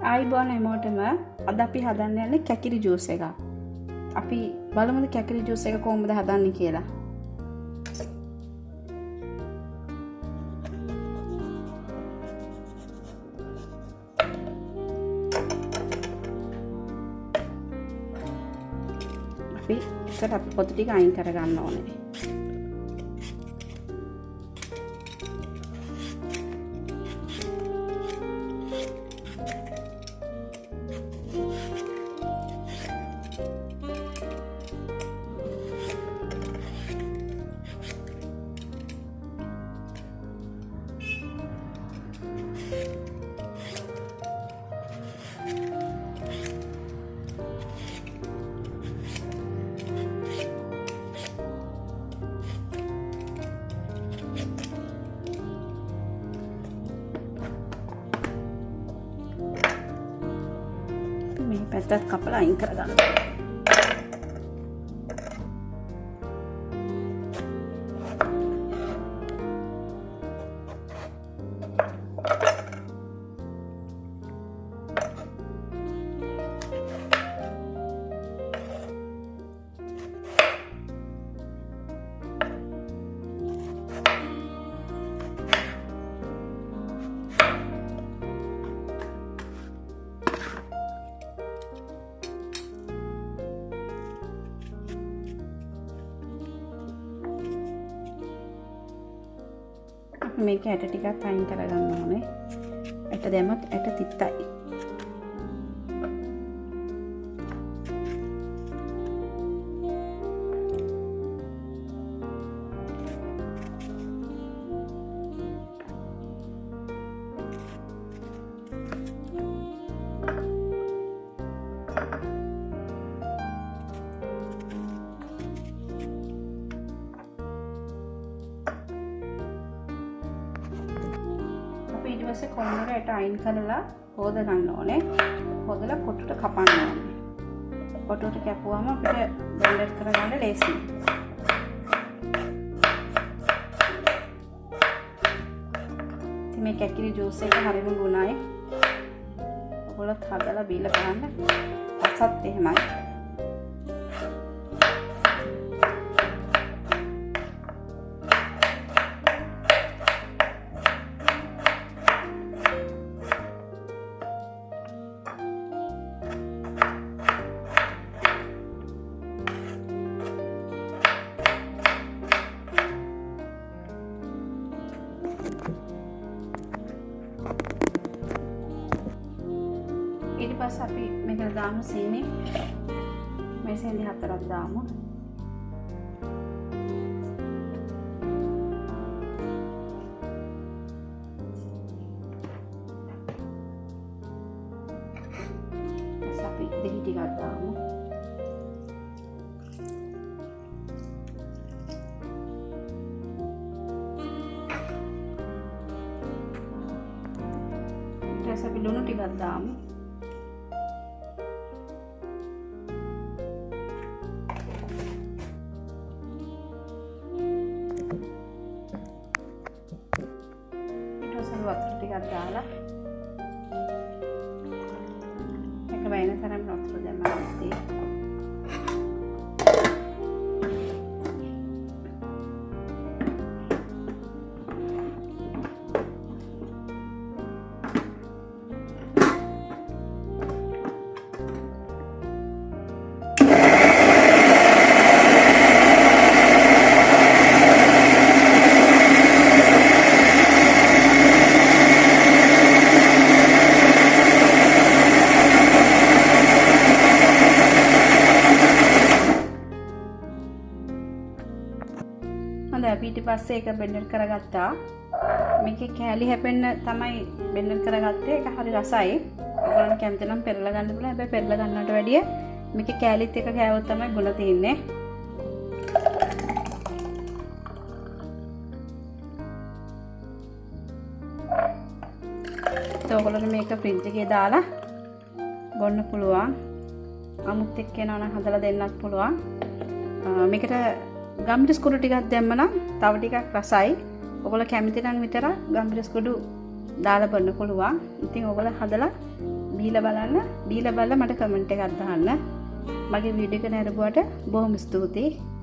ආයිබෝන් හැමෝටම අද අපි හදන්න යන්නේ කැකිරි ජූස් එකක්. අපි බලමුද කැකිරි ජූස් එක කොහොමද හදන්නේ කියලා. අපි ඉස්සර පොතු ටික අයින් කරගන්න ඕනේ. මේ පැත්තත් කපලා අයින් කරගන්න. මේක ඇට ටිකක් අයින් කරගන්න ඕනේ. ඇට දැම්මත් ඇට තිත්තයි. ඊට පස්සේ කොන්නට ඇට අයින් කරලා හොද ගන්න ඕනේ. හොදලා කොටුට කපන්න ඕනේ. කොටුට කැපුවම අපිට බ්ලෙන්ඩ් කරගන්න ලේසියි. ඉතින් මේ කැකිරි ජූස් එක හරිම ගුණයි. ඔයගොල්ලෝ හදලා බීලා බලන්න. අසත් එහෙමයි. ඊට පස්සේ අපි මේකට දාමු සීනි. මේ සීනි 4ක් දාමු. අපි දෙහි ටිකක් දාමු. ඊට පස්සේ අපි ලුණු ටිකක් දාමු. වතුර ටිකක් දාලා එක වෙන තරම් වතුර දැම්මම ඉතින් ඊට පස්සේ ඒක බෙන්ඩර් කරගත්තා. මේකේ කෑලි හැපෙන්න තමයි බෙන්ඩර් කරගත්තේ. ඒක හරි රසයි. ඔයගොල්ලෝ කැමති නම් පෙරලා ගන්න පුළුවන්. හැබැයි පෙරලා ගන්නවට වැඩිය මේකේ කෑලිත් එක කෑවොත් තමයි ගුණ තියෙන්නේ. ඒත් ඔයගොල්ලෝ මේක ෆ්‍රිජ් එකේ දාලා බොන්න පුළුවන්. අමුත් එක්ක යනවා නම් හදලා දෙන්නත් පුළුවන්. මේකට ගම්මිරිස් කුඩු ටිකක් දැම්ම නම් තව ටිකක් රසයි. ඔයගොල්ලෝ කැමති නම් විතර ගම්මිරිස් කුඩු දාලා බලන්න පුළුවන්. ඉතින් ඔයගොල්ලෝ හදලා බීලා බලන්න. බීලා බලලා මට කමෙන්ට් එකක් දාන්න. මගේ වීඩියෝ එක නරඹුවට බොහොම ස්තුතියි.